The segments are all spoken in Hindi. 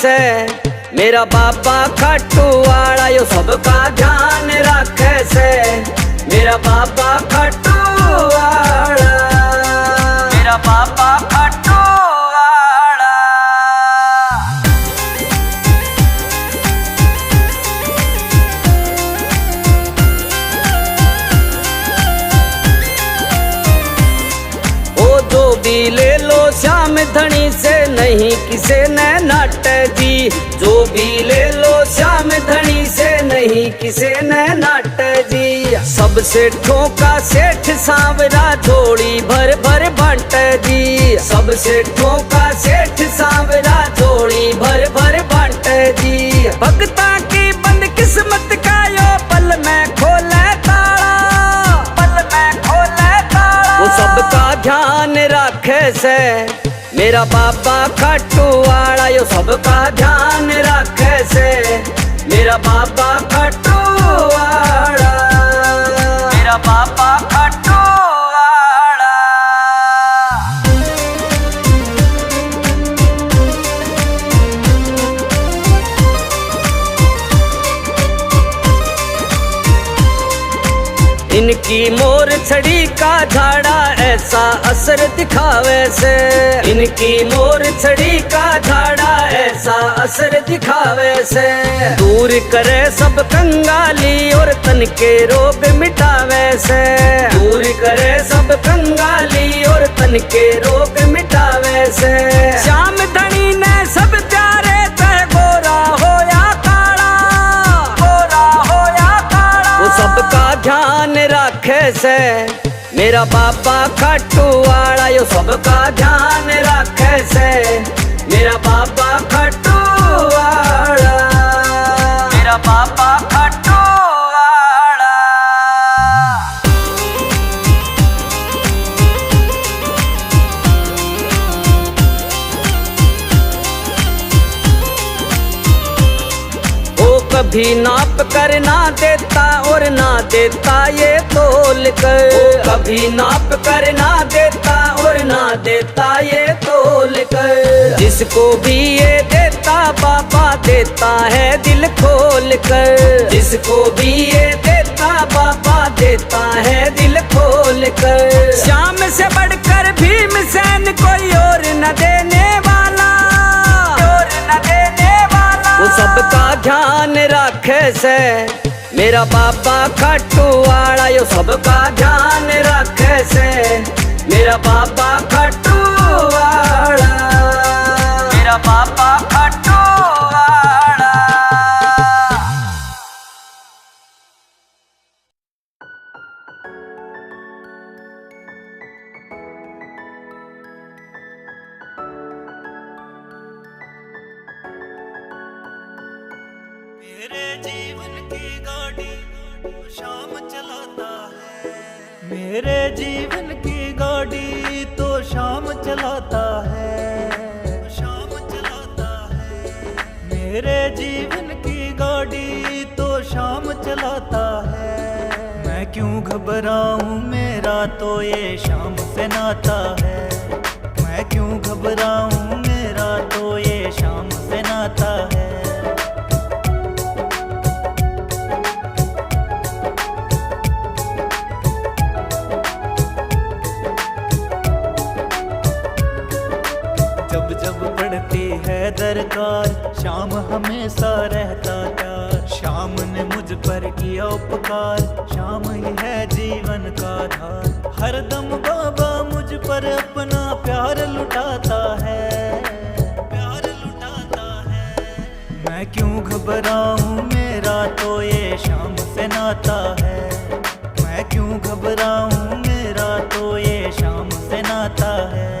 से मेरा बाबा खाटू वाला यो सबका ध्यान रखे से मेरा बाबा खाटू वाला मेरा बाबा खाटू वाला। ओ जो भी ले लो श्याम धनी से नहीं किसे ने नाट जी जो भी ले लो श्याम धनी से नहीं किसे ने नाट जी। सब सेठों का सेठ सांवरा झोली भर भर बांट जी सब सेठों का सेठ सांवरा झोली भर भर बांट जी। भक्ता की बंद किस्मत का यो पल में खोले ताला पल में खोले ताला वो सबका ध्यान रखे से मेरा बाबा खाटू वाला यो सबका ध्यान रखे से मेरा बाबा खाटू वाला मेरा बाबा खाटू वाला। इनकी मोर छड़ी का झाड़ा ऐसा असर दिखावे से इनकी मोर छड़ी का झाड़ा ऐसा असर दिखावे से दूर करे सब कंगाली और तन के रोग मिटावे से दूर करे सब कंगाली और तन के रोग मिटावे से। श्याम धनी ने सब प्यारे चाहे गोरा हो या काला गोरा हो या काला वो सबका ध्यान रखे से मेरा बाबा खाटू वाला यो सबका ध्यान रखे से मेरा बाबा खाटू वाला मेरा बाबा खाटू वाला। वो कभी नाप कर ना देता और ना देता ये तोल कर कभी नाप कर ना देता और ना देता ये तोल कर जिसको भी ये देता बाबा देता है दिल खोल कर जिसको भी ये देता बाबा देता है दिल खोल कर। श्याम से बढ़कर भीमसेन कोई और न देने वाला और न देने वाला वो सबका ध्यान रखे से मेरा बाबा खाटू वाला यो सबका ध्यान रखे से मेरा बाबा खाटू वाला मेरा बाबा खाटू वाला। मेरे जीवन की गाड़ी शाम चलाता है मेरे जीवन की गाड़ी तो शाम चलाता है शाम चलाता है मेरे जीवन की गाड़ी तो शाम चलाता है। मैं क्यों घबराऊं मेरा तो ये शाम से नाता है मैं क्यों घबराऊं मेरा तो ये शाम से नाता है। जब जब पड़ती है दरकार शाम हमेशा रहता प्यार शाम ने मुझ पर किया उपकार शाम ही है जीवन का धार हर दम बाबा मुझ पर अपना प्यार लुटाता है प्यार लुटाता है। मैं क्यों घबराऊं मेरा तो ये शाम से नाता है मैं क्यों घबराऊं मेरा तो ये शाम से नाता है।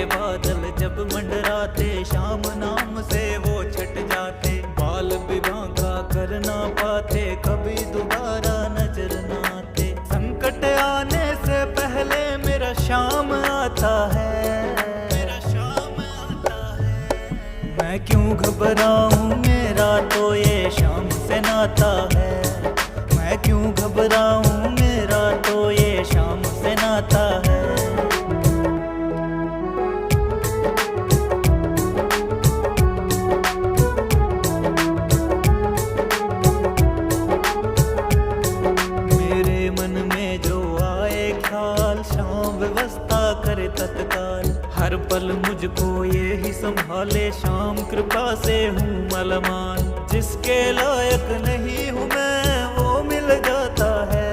बादल जब मंडराते शाम नाम से वो छट जाते बाल विवाह का कर ना पाते कभी दोबारा नजर ना आते संकट आने से पहले मेरा शाम आता है मेरा शाम आता है। मैं क्यों घबराऊं मेरा तो ये शाम से ना चलाता है। मैं क्यों घबराऊं, मेरा तो ये शाम से नाता है। मेरे मन में जो आए ख्याल, शाम व्यवस्था करे तत्काल। हर पल मुझको ये ही संभाले, शाम कृपा से हूँ मलमान। जिसके लायक नहीं हूँ मैं, वो मिल जाता है,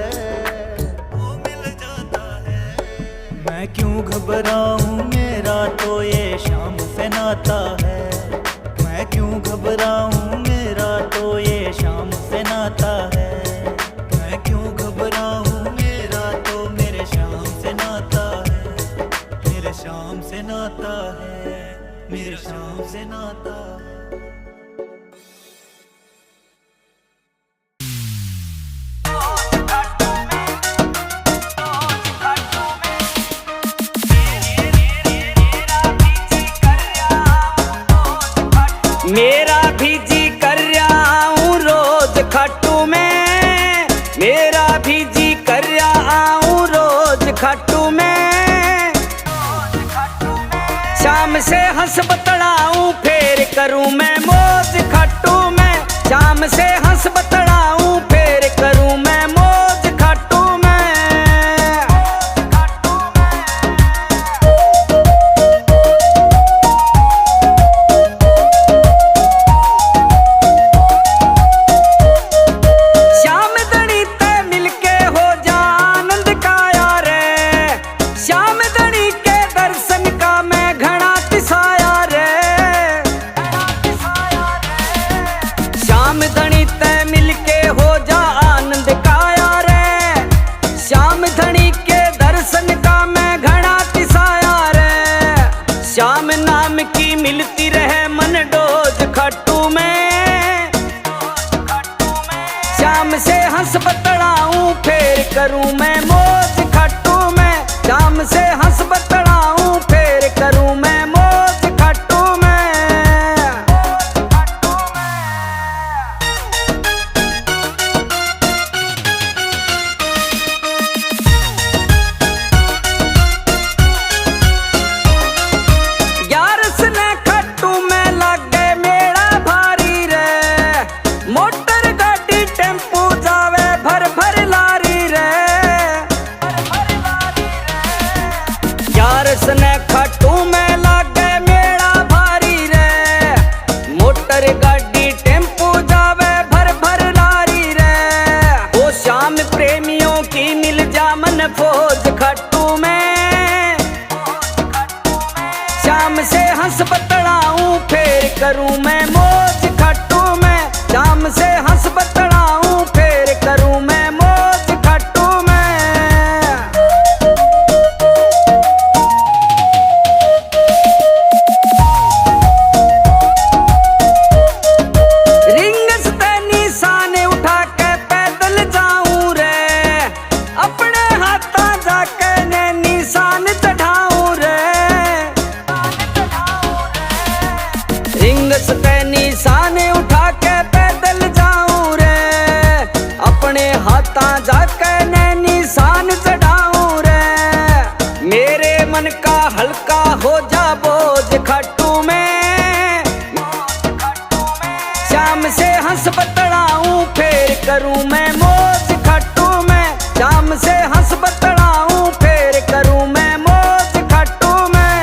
वो मिल जाता है। मैं क्यों घबराऊं, मेरा तो ये शाम से नाता है। मैं क्यों घबराऊं, मेरा तो ये शाम से नाता है। मैं क्यों घबराऊं, मेरा तो मेरे शाम से नाता है। मेरे शाम से नाता है, मेरे शाम से नाता है। मेरा भी जी कर रहा हूँ रोज खाटू में, मेरा भी जी कर रहा हूँ रोज खाटू में। शाम से हंस बतड़ाऊं फिर करूं मैं मौज खाटू में। शाम से हंस बतड़ाऊं फिर करूं मैं मौज खाटू में। श्याम धनी ते मिलके हो जा आनंद का यार, श्याम धनी के दर्शन का मैं घना तिसाया रे। श्याम धनी ते मिलके हो जा आनंद का यार, श्याम धनी के दर्शन का मैं घना तिसाया रे। श्याम नाम की मिलती रहे मन डोज खाटू में। शाम से हंस बतड़ाऊं फिर करूं मैं मौज खाटू में। शाम से हंस बतड़ाऊं फिर करूं मैं मौज खाटू में। ग्यारस ने खाटू में लागे मेरा भारी रे। मोटर गाड़ी टेम्पू जावे भर भर लारी रे। ग्यारस ने खाटू में लागे मेरा भारी रे। मोटर गाड़ी टेम्पू जावे भर भर लारी रे। ओ शाम प्रेमियों की मिल जा मन फौज खाटू में। शाम से हंस बतड़ाऊं फिर करूं मैं मौज खाटू में। शाम से हंस बतड़ाऊं फिर करूं मैं मौज खाटू में। रिंग से निशान उठा के पैदल जाऊं रे। अपने हाथा जाके ने निशान चढ़ाऊं रे। रिंग से निशान उठा के पैदल जाऊं रे। अपने हाथा जाके ने निशान चढ़ाऊं रे। मेरे मन का हल्का हो जा बोझ खाटू में। शाम से हंस बतड़ाऊं फिर करूं मैं मौज खाटू में। शाम से हंस बतड़ाऊं फिर करूं मैं मौज खाटू में।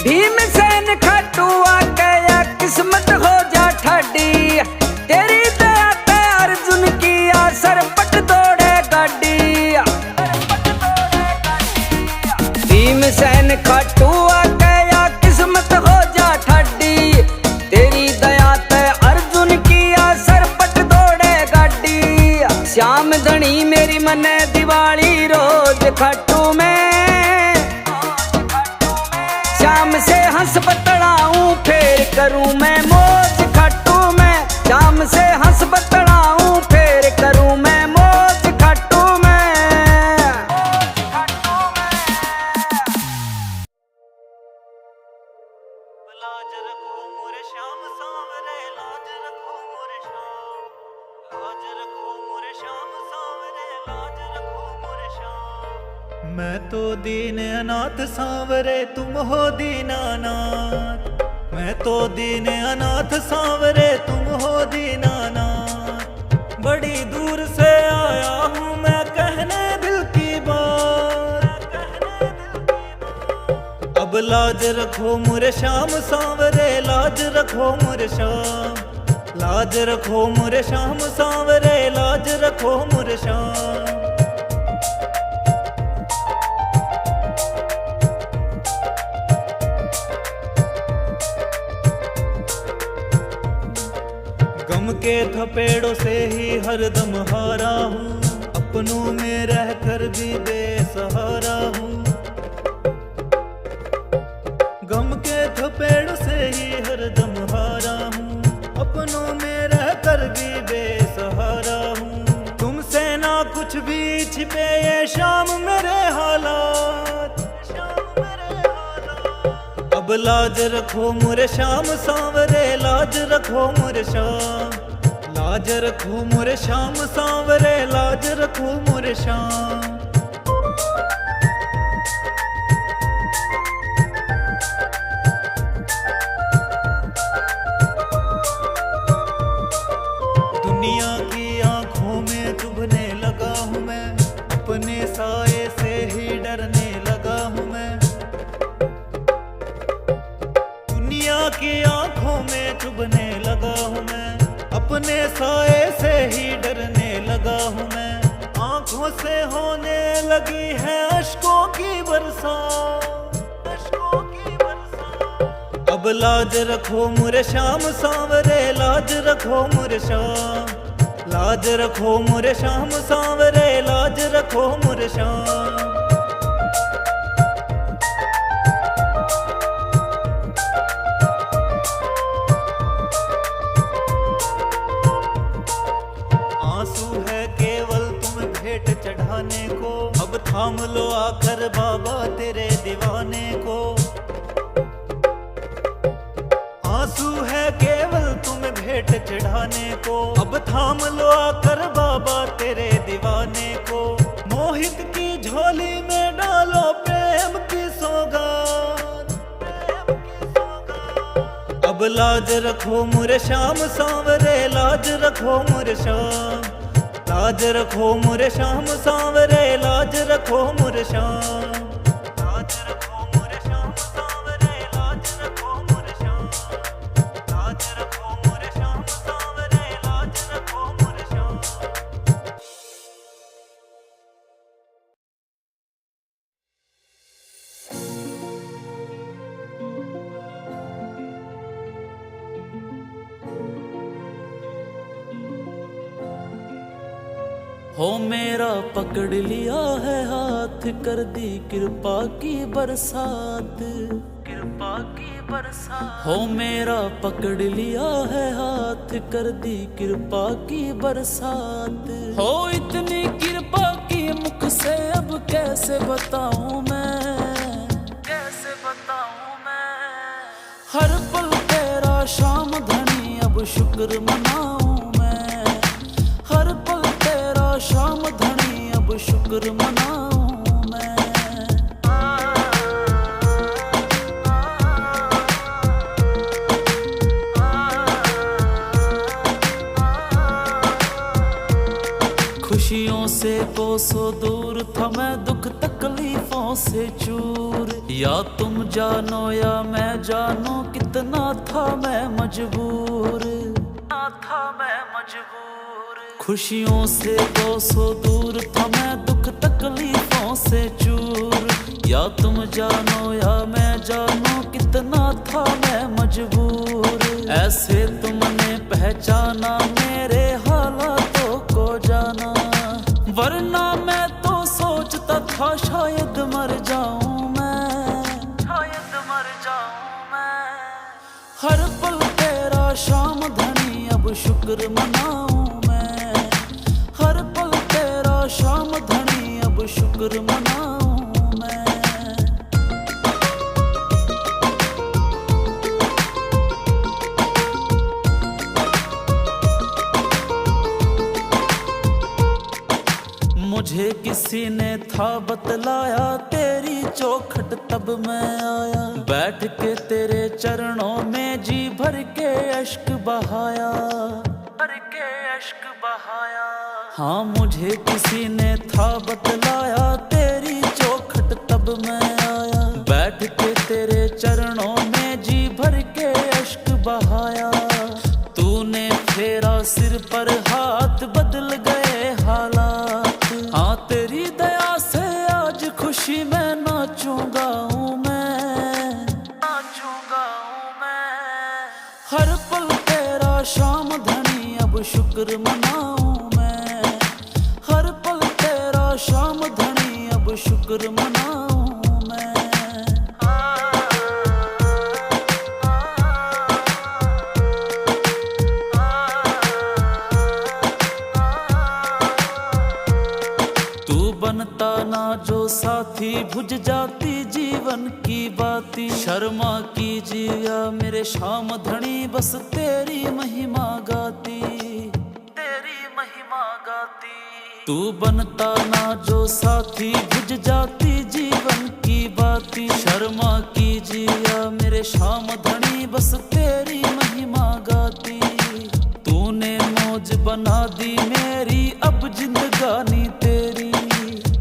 भीमसेन खाटू आ गया किस्मत हो जा ठाडी। तेरी दया ते अर्जुन की आसर पट दौड़े गाड़ी। भीमसेन खाटू आ गया किस्मत हो जा ठाडी। तेरी दया ते अर्जुन की आसर पट दौड़े गाड़ी। श्याम धनी मेरी मने दिवाली रोज खाटू में। शाम से हंस बतड़ाऊं फिर करूं मैं मौज खाटू में। शाम से हंस बतड़ाऊं फिर करूं मैं मौज खाटू में। मैं तो दीन अनाथ सांवरे तुम हो दीनानाथ। मैं तो दीन अनाथ सांवरे तुम हो दीनानाथ। बड़ी दूर से आया हूँ मैं कहने दिल की बात। अब लाज रखो मुरे श्याम सांवरे, लाज रखो मुरे श्याम। लाज रखो मुरे श्याम सांवरे, लाज रखो मुरे श्याम। गम के थपेड़ों से ही हरदम हारा हूँ, अपनों में रहकर भी बेसहारा हूँ। गम के थपेड़ों से ही हरदम हारा हूँ, अपनों में रहकर भी बेसहारा हूँ। तुमसे ना कुछ भी छिपे ये शाम मेरे हालात। अब लाज रखो मुरे श्याम सांवरे, लाज रखो मुरे श्याम। लाज रखो मुरे श्याम सांवरे, लाज रखो मुरे श्याम। दुनिया की आंखों में चुभने लगा हूँ मैं, अपने साए से ही डरने लगा हूँ मैं। दुनिया की आंखों में चुभने लगा हूँ मैं, अपने साए से ही डरने लगा हूँ मैं। आंखों से होने लगी है अश्कों की बरसात, अश्कों की बरसात। अब लाज रखो मुरे श्याम सांवरे, लाज रखो मुरे श्याम। लाज रखो मुरे श्याम सांवरे, लाज रखो मुरे श्याम। आंसू है केवल तुम भेंट चढ़ाने को, अब थाम लो आकर बाबा तेरे दीवाने को। आंसू है केवल तुम भेंट चढ़ाने को, अब थाम लो आकर बाबा तेरे दीवाने को। मोहित की झोली में डालो प्रेम की सौगात, प्रेम की सौगात। अब लाज रखो मुरे श्याम सांवरे, लाज रखो मुरे श्याम। लाज रखो मुरे श्याम सांवरे, लाज रखो मुरे श्याम। लाज रखो मुरे श्याम सांवरे, लाज रखो मुरे श्याम। लाज रखो मुरे श्याम सांवरे, लाज रखो मुरे श्याम। हो मेरा पकड़ लिया है हाथ, कर दी कृपा की बरसात, कृपा की बरसात। हो मेरा पकड़ लिया है हाथ, कर दी कृपा की बरसात। हो इतनी कृपा की मुख से अब कैसे बताऊं मैं, कैसे बताऊं मैं। हर पल तेरा शाम धनी अब शुक्र मनाऊं मैं। हर पल शाम धनी अब शुक्र मनाऊं मैं। खुशियों से कोसों दूर था मैं, दुख तकलीफों से चूर। या तुम जानो या मैं जानू, कितना था मैं मजबूर, था मैं मजबूर। खुशियों से कोसों दूर था मैं, दुख तकलीफों से चूर। या तुम जानो या मैं जानू, कितना था मैं मजबूर। ऐसे तुमने पहचाना मेरे हालातों को जाना, वरना मैं तो सोचता था शायद मर जाऊं मैं, शायद मर जाऊं मैं। हर पल तेरा शाम धनी अब शुक्र मनाऊं मैं। हर पल तेरा शाम धनी अब शुक्र मनाऊं मैं। मुझे किसी ने था बतलाया तेरी चौखट तब मैं आया। बैठ के तेरे चरणों में जी भर के अश्क बहाया, भर के अश्क बहाया। हाँ मुझे किसी ने था बतलाया तेरी चौखट तब मैं आया। बैठ के तेरे चरणों में जी भर के अश्क बहाया। तूने फेरा सिर पर हाथ बदल गए हालात। हाँ तेरी दया से आज खुशी में नाचूंगा हूँ मैं, नाचूंगा हूँ मैं। हर पल तेरा शाम धनी अब शुक्र मनाऊं मैं। हर पल तेरा शाम धनी अब शुक्र मनाऊं मैं। बनता ना जो साथी भुज जाती जीवन की बाती। शर्मा कीजिए मेरे शाम धनी बस तेरी महिमा गाती, तेरी महिमा गाती। तू बनता ना जो साथी भुज जाती जीवन की बाती। शर्मा कीजिए मेरे शाम धनी बस तेरी महिमा गाती। तूने मौज बना दी मेरी अब जिंदगानी तेरी।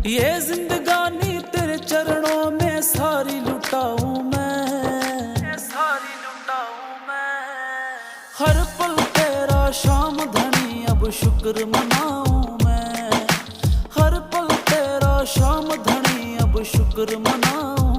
ये जिंदगानी तेरे चरणों में सारी लुटाऊं मैं, सारी लुटाऊं मैं। हर पल तेरा शाम धनी अब शुक्र मनाऊं मैं। हर पल तेरा शाम धनी अब शुक्र मनाऊं।